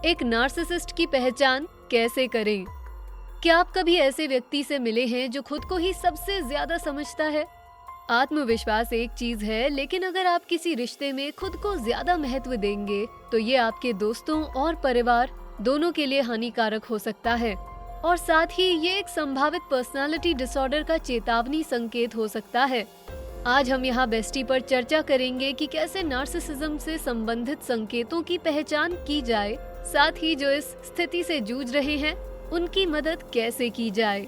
एक नार्सिसिस्ट की पहचान कैसे करें? क्या आप कभी ऐसे व्यक्ति से मिले हैं जो खुद को ही सबसे ज्यादा समझता है? आत्मविश्वास एक चीज है, लेकिन अगर आप किसी रिश्ते में खुद को ज्यादा महत्व देंगे तो ये आपके दोस्तों और परिवार दोनों के लिए हानिकारक हो सकता है। और साथ ही ये एक संभावित पर्सनालिटी डिसऑर्डर का चेतावनी संकेत हो सकता है। आज हम यहाँ बेस्टी पर चर्चा करेंगे कि कैसे नार्सिसिज्म से संबंधित संकेतों की पहचान की जाए, साथ ही जो इस स्थिति से जूझ रहे हैं उनकी मदद कैसे की जाए।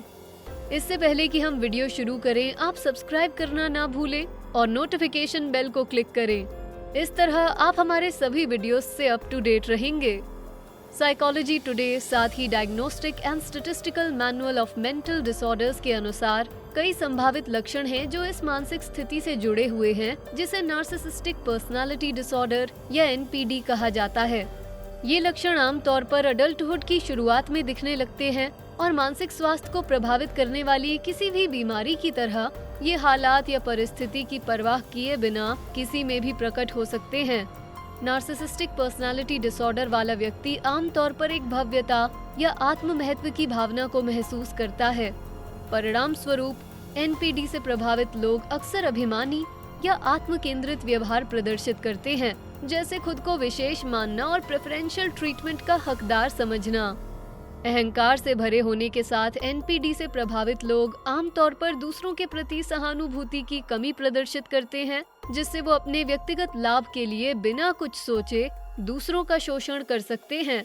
इससे पहले कि हम वीडियो शुरू करें, आप सब्सक्राइब करना ना भूलें और नोटिफिकेशन बेल को क्लिक करें। इस तरह आप हमारे सभी वीडियोस से अप टू डेट रहेंगे। साइकोलॉजी टुडे साथ ही diagnostic and statistical manual of mental disorders के अनुसार कई संभावित लक्षण हैं जो इस मानसिक स्थिति से जुड़े हुए हैं, जिसे नार्सिसिस्टिक पर्सनालिटी डिसऑर्डर या एनपीडी कहा जाता है। ये लक्षण आमतौर पर अडल्टहुड की शुरुआत में दिखने लगते हैं और मानसिक स्वास्थ्य को प्रभावित करने वाली किसी भी बीमारी की तरह ये हालात या परिस्थिति की परवाह किए बिना किसी में भी प्रकट हो सकते हैं। नार्सिसिस्टिक पर्सनालिटी डिसऑर्डर वाला व्यक्ति आमतौर पर एक भव्यता या आत्म महत्व की भावना को महसूस करता है। परिणाम स्वरूप एनपीडी से प्रभावित लोग अक्सर अभिमानी या आत्म केंद्रित व्यवहार प्रदर्शित करते हैं, जैसे खुद को विशेष मानना और प्रेफरेंशियल ट्रीटमेंट का हकदार समझना। अहंकार से भरे होने के साथ एनपीडी से प्रभावित लोग आमतौर पर दूसरों के प्रति सहानुभूति की कमी प्रदर्शित करते हैं, जिससे वो अपने व्यक्तिगत लाभ के लिए बिना कुछ सोचे दूसरों का शोषण कर सकते हैं।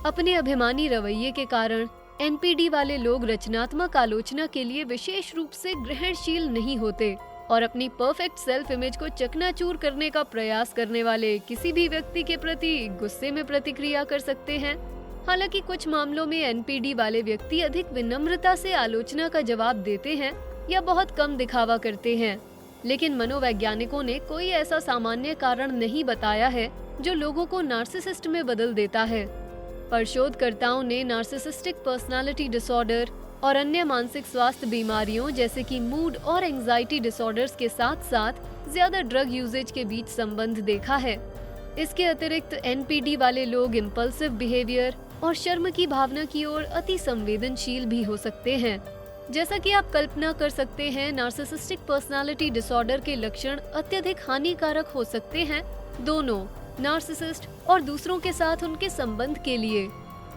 अपने अभिमानी रवैये के कारण एनपीडी वाले लोग रचनात्मक आलोचना के लिए विशेष रूप से ग्रहणशील नहीं होते और अपनी परफेक्ट सेल्फ इमेज को चकनाचूर करने का प्रयास करने वाले किसी भी व्यक्ति के प्रति गुस्से में प्रतिक्रिया कर सकते हैं। हालांकि कुछ मामलों में एनपीडी वाले व्यक्ति अधिक विनम्रता से आलोचना का जवाब देते हैं या बहुत कम दिखावा करते हैं, लेकिन मनोवैज्ञानिकों ने कोई ऐसा सामान्य कारण नहीं बताया है जो लोगों को नार्सिसिस्ट में बदल देता है। पर शोधकर्ताओं ने नार्सिसिस्टिक पर्सनालिटी डिसऑर्डर और अन्य मानसिक स्वास्थ्य बीमारियों जैसे कि मूड और एंजाइटी डिसऑर्डर्स के साथ साथ ज्यादा ड्रग यूजेज के बीच संबंध देखा है। इसके अतिरिक्त एनपीडी वाले लोग इम्पल्सिव बिहेवियर और शर्म की भावना की ओर अति संवेदनशील भी हो सकते हैं। जैसा कि आप कल्पना कर सकते हैं, नार्सिसिस्टिक पर्सनालिटी डिसऑर्डर के लक्षण अत्यधिक हानिकारक हो सकते हैं, दोनों नार्सिसिस्ट और दूसरों के साथ उनके संबंध के लिए।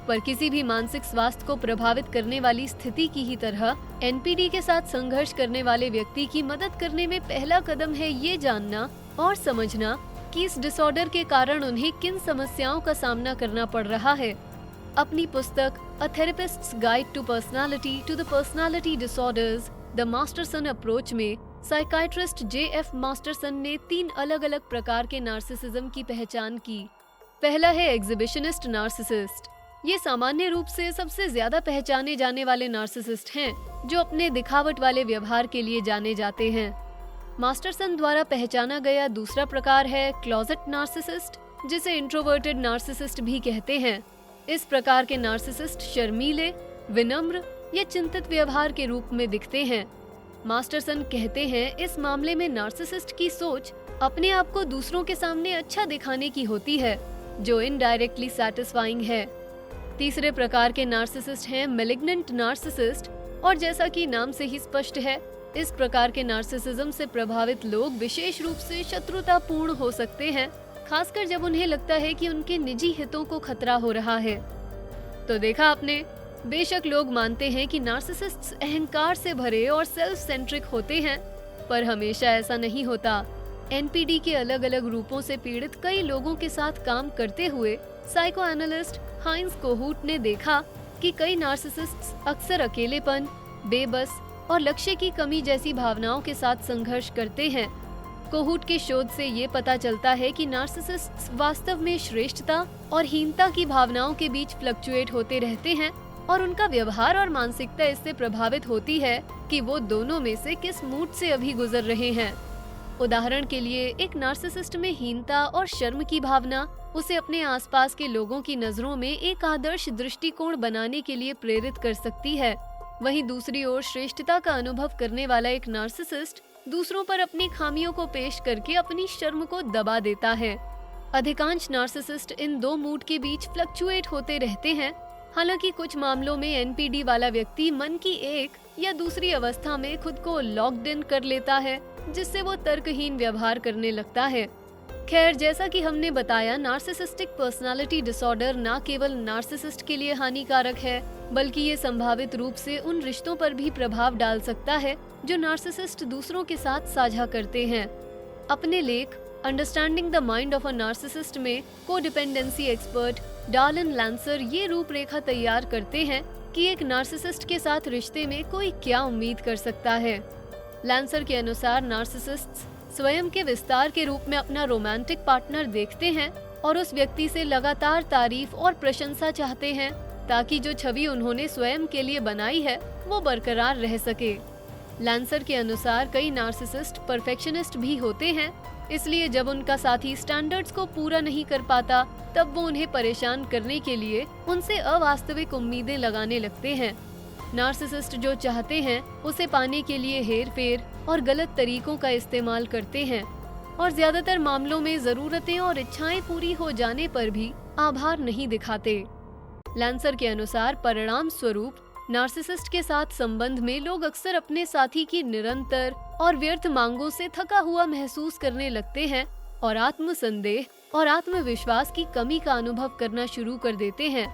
पर किसी भी मानसिक स्वास्थ्य को प्रभावित करने वाली स्थिति की ही तरह एनपीडी के साथ संघर्ष करने वाले व्यक्ति की मदद करने में पहला कदम है ये जानना और समझना कि इस डिसऑर्डर के कारण उन्हें किन समस्याओं का सामना करना पड़ रहा है। अपनी पुस्तक a therapist's guide to personality to the personality disorders the Masterson approach में साइकाइट्रिस्ट जेएफ मास्टरसन ने 3 अलग अलग प्रकार के नार्सिसिज्म की पहचान की। पहला है एग्जिबिशनिस्ट नार्सिसिस्ट। ये सामान्य रूप से सबसे ज्यादा पहचाने जाने वाले नार्सिसिस्ट हैं, जो अपने दिखावट वाले व्यवहार के लिए जाने जाते हैं। मास्टरसन द्वारा पहचाना गया दूसरा प्रकार है क्लोजेट नार्सिसिस्ट, जिसे इंट्रोवर्टेड नार्सिसिस्ट भी कहते हैं। इस प्रकार के नार्सिसिस्ट शर्मीले, विनम्र या चिंतित व्यवहार के रूप में दिखते हैं। मास्टरसन कहते हैं इस मामले में नार्सिसिस्ट की सोच अपने आप को दूसरों के सामने अच्छा दिखाने की होती है, जो इनडायरेक्टली सैटिस्फाइंग है। तीसरे प्रकार के नार्सिसिस्ट हैं मैलिग्नेंट नार्सिसिस्ट, और जैसा कि नाम से ही स्पष्ट है, इस प्रकार के नार्सिसिज्म से प्रभावित लोग विशेष रूप से शत्रुतापूर्ण हो सकते हैं, खासकर जब उन्हें लगता है कि उनके निजी हितों को खतरा हो रहा है। तो देखा आपने, बेशक लोग मानते हैं कि नार्सिसिस्ट्स अहंकार से भरे और सेल्फ सेंट्रिक होते हैं, पर हमेशा ऐसा नहीं होता। एनपीडी के अलग अलग रूपों से पीड़ित कई लोगों के साथ काम करते हुए साइको एनालिस्ट हाइंस कोहूट ने देखा कि कई नार्सिसिस्ट्स अक्सर अकेलेपन, बेबस और लक्ष्य की कमी जैसी भावनाओं के साथ संघर्ष करते हैं। कोहूट के शोध से ये पता चलता है कि नार्सिसिस्ट्स वास्तव में श्रेष्ठता और हीनता की भावनाओं के बीच फ्लक्चुएट होते रहते हैं, और उनका व्यवहार और मानसिकता इससे प्रभावित होती है कि वो दोनों में से किस मूड से अभी गुजर रहे हैं। उदाहरण के लिए, एक नार्सिसिस्ट में हीनता और शर्म की भावना उसे अपने आसपास के लोगों की नजरों में एक आदर्श दृष्टिकोण बनाने के लिए प्रेरित कर सकती है। वहीं दूसरी ओर श्रेष्ठता का अनुभव करने वाला एक नार्सिसिस्ट दूसरों पर अपनी खामियों को पेश करके अपनी शर्म को दबा देता है। अधिकांश नार्सिसिस्ट इन दो मूड के बीच फ्लक्चुएट होते रहते हैं। हालांकि कुछ मामलों में एनपीडी वाला व्यक्ति मन की एक या दूसरी अवस्था में खुद को लॉक्ड इन कर लेता है, जिससे वो तर्कहीन व्यवहार करने लगता है। खैर, जैसा कि हमने बताया, नार्सिसिस्टिक पर्सनालिटी डिसऑर्डर न केवल नार्सिसिस्ट के लिए हानिकारक है, बल्कि ये संभावित रूप से उन रिश्तों पर भी प्रभाव डाल सकता है जो नार्सिसिस्ट दूसरों के साथ साझा करते हैं। अपने लेख understanding the mind of a narcissist में कोडिपेंडेंसी एक्सपर्ट डार्लिन लैंसर ये रूपरेखा तैयार करते हैं कि एक नार्सिसिस्ट के साथ रिश्ते में कोई क्या उम्मीद कर सकता है। लैंसर के अनुसार नार्सिसिस्ट्स स्वयं के विस्तार के रूप में अपना रोमांटिक पार्टनर देखते हैं और उस व्यक्ति से लगातार तारीफ और प्रशंसा चाहते हैं, ताकि जो छवि उन्होंने स्वयं के लिए बनाई है वो बरकरार रह सके। लैंसर के अनुसार कई नार्सिसिस्ट परफेक्शनिस्ट भी होते हैं, इसलिए जब उनका साथी स्टैंडर्ड्स को पूरा नहीं कर पाता, तब वो उन्हें परेशान करने के लिए उनसे अवास्तविक उम्मीदें लगाने लगते हैं। नार्सिसिस्ट जो चाहते हैं उसे पाने के लिए हेर-फेर और गलत तरीकों का इस्तेमाल करते हैं और ज्यादातर मामलों में जरूरतें और इच्छाएं पूरी हो जाने पर भी आभार नहीं दिखाते। लैंसर के अनुसार परिणाम स्वरूप नार्सिसिस्ट के साथ संबंध में लोग अक्सर अपने साथी की निरंतर और व्यर्थ मांगों से थका हुआ महसूस करने लगते हैं और आत्मसंदेह और आत्मविश्वास की कमी का अनुभव करना शुरू कर देते हैं।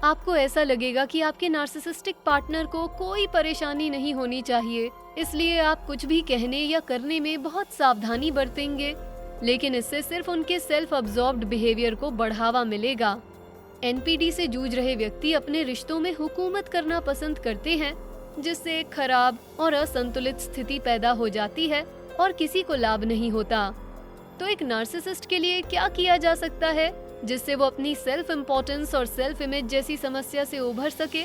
आपको ऐसा लगेगा कि आपके नार्सिसिस्टिक पार्टनर को कोई परेशानी नहीं होनी चाहिए, इसलिए आप कुछ भी कहने या करने में बहुत सावधानी बरतेंगे, लेकिन इससे सिर्फ उनके सेल्फ अब्सॉर्ब्ड बिहेवियर को बढ़ावा मिलेगा। एनपीडी से जूझ रहे व्यक्ति अपने रिश्तों में हुकूमत करना पसंद करते हैं, जिससे एक खराब और असंतुलित स्थिति पैदा हो जाती है और किसी को लाभ नहीं होता। तो एक नार्सिसिस्ट के लिए क्या किया जा सकता है जिससे वो अपनी सेल्फ इम्पोर्टेंस और सेल्फ इमेज जैसी समस्या से उभर सके?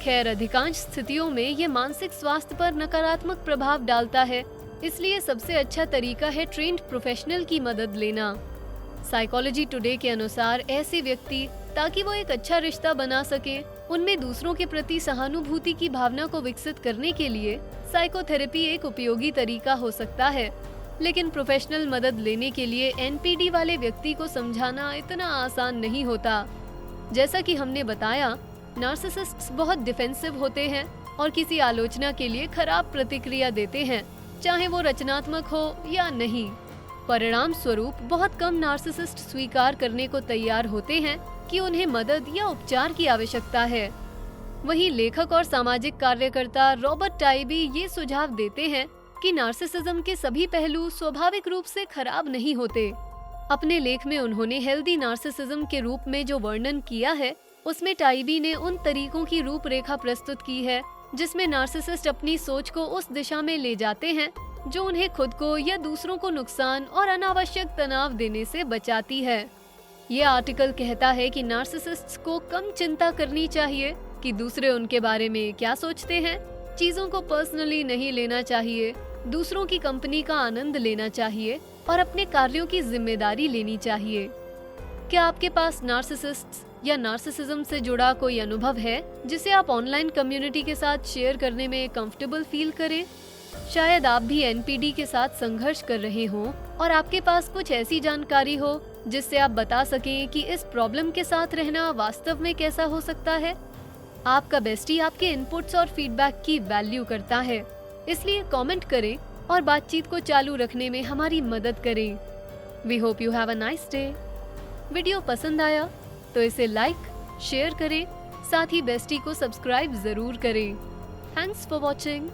खैर, अधिकांश स्थितियों में ये मानसिक स्वास्थ्य पर नकारात्मक प्रभाव डालता है, इसलिए सबसे अच्छा तरीका है ट्रेंड प्रोफेशनल की मदद लेना। साइकोलॉजी टुडे के अनुसार ऐसे व्यक्ति, ताकि वो एक अच्छा रिश्ता बना सके, उनमें दूसरों के प्रति सहानुभूति की भावना को विकसित करने के लिए साइकोथेरेपी एक उपयोगी तरीका हो सकता है। लेकिन प्रोफेशनल मदद लेने के लिए एनपीडी वाले व्यक्ति को समझाना इतना आसान नहीं होता। जैसा कि हमने बताया, नार्सिसिस्ट्स बहुत डिफेंसिव होते हैं और किसी आलोचना के लिए खराब प्रतिक्रिया देते हैं, चाहे वो रचनात्मक हो या नहीं। परिणाम स्वरूप बहुत कम नार्सिसिस्ट स्वीकार करने को तैयार होते हैं कि उन्हें मदद या उपचार की आवश्यकता है। वहीं लेखक और सामाजिक कार्यकर्ता रॉबर्ट टाइबी ये सुझाव देते हैं कि नार्सिसिज्म के सभी पहलू स्वाभाविक रूप से खराब नहीं होते। अपने लेख में उन्होंने हेल्दी नार्सिसिज्म के रूप में जो वर्णन किया है, उसमें टाइबी ने उन तरीकों की रूपरेखा प्रस्तुत की है जिसमें नार्सिसिस्ट अपनी सोच को उस दिशा में ले जाते हैं जो उन्हें खुद को या दूसरों को नुकसान और अनावश्यक तनाव देने से बचाती है। ये आर्टिकल कहता है कि नार्सिसिस्ट्स को कम चिंता करनी चाहिए कि दूसरे उनके बारे में क्या सोचते हैं, चीजों को पर्सनली नहीं लेना चाहिए, दूसरों की कंपनी का आनंद लेना चाहिए और अपने कार्यों की जिम्मेदारी लेनी चाहिए। क्या आपके पास नार्सिसिस्ट्स या नार्सिसिज्म से जुड़ा कोई अनुभव है जिसे आप ऑनलाइन कम्युनिटी के साथ शेयर करने में कंफर्टेबल फील करें? शायद आप भी एनपीडी के साथ संघर्ष कर रहे हों और आपके पास कुछ ऐसी जानकारी हो जिससे आप बता सकें कि इस प्रॉब्लम के साथ रहना वास्तव में कैसा हो सकता है। आपका बेस्टी आपके इनपुट्स और फीडबैक की वैल्यू करता है, इसलिए कमेंट करें और बातचीत को चालू रखने में हमारी मदद करें। We hope you have a nice day. Video पसंद आया तो इसे लाइक, शेयर करें, साथ ही बेस्टी को सब्सक्राइब जरूर करें। Thanks for watching.